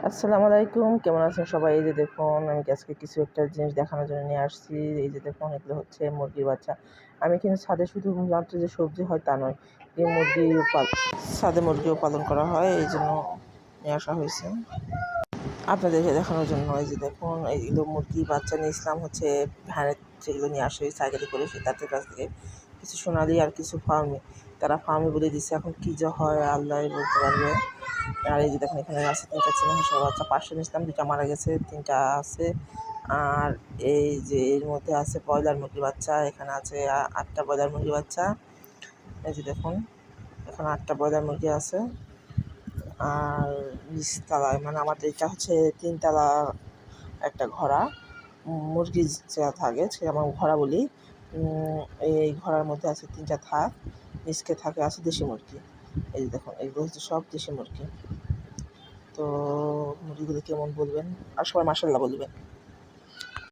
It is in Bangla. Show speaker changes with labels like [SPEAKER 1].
[SPEAKER 1] আসসালামু আলাইকুম, কেমন আছেন সবাই? এই যে দেখুন, আমি আজকে কিছু একটা জিনিস দেখানোর জন্য নিয়ে আসছি। এই যে দেখুন, এগুলো হচ্ছে মুরগির বাচ্চা। আমি কিন্তু ছাদে শুধুমাত্র যে সবজি হয় তা নয়, এই ছাদে মুরগিও পালন করা হয়, এই জন্য নিয়ে আসা হয়েছে আপনাদেরকে দেখানোর জন্য। এই যে দেখুন, এইগুলো মুরগির বাচ্চা নিয়ে ইসলাম হচ্ছে ভ্যানে যেগুলো নিয়ে আসে সাইকেলে করে, তাদের কাছ থেকে কিছু সোনালি আর কিছু ফার্মি, তারা ফার্মি বলে দিচ্ছে। এখন কী যে হয় আল্লাহ বলতে পারবে। আর এই যে দেখুন, এখানে আছে 3টা চীনা হাঁসের বাচ্চা, 500 নিয়েছিলাম, 2টা মারা গেছে, 3টা আছে। আর এই যে এর মধ্যে আছে ব্রয়লার মুরগির বাচ্চা, এখানে আছে 8টা ব্রয়লার মুরগির বাচ্চা। এই যে দেখুন, এখানে 8টা ব্রয়লার মুরগি আছে। আর নিচতলায়, মানে আমাদের এটা হচ্ছে 3তলা একটা ঘোড়া, মুরগি যা থাকে সে আমরা ঘোড়া বলি। এই ঘোড়ার মধ্যে আছে 3টা থাক, নিচকে থাকে আছে দেশি মুরগি। এই যে দেখুন, এগুলো হচ্ছে সব দেশি মুরগি। তো মুরগিগুলো কেমন বলবেন, আর সবাই মাশাআল্লাহ বলবেন।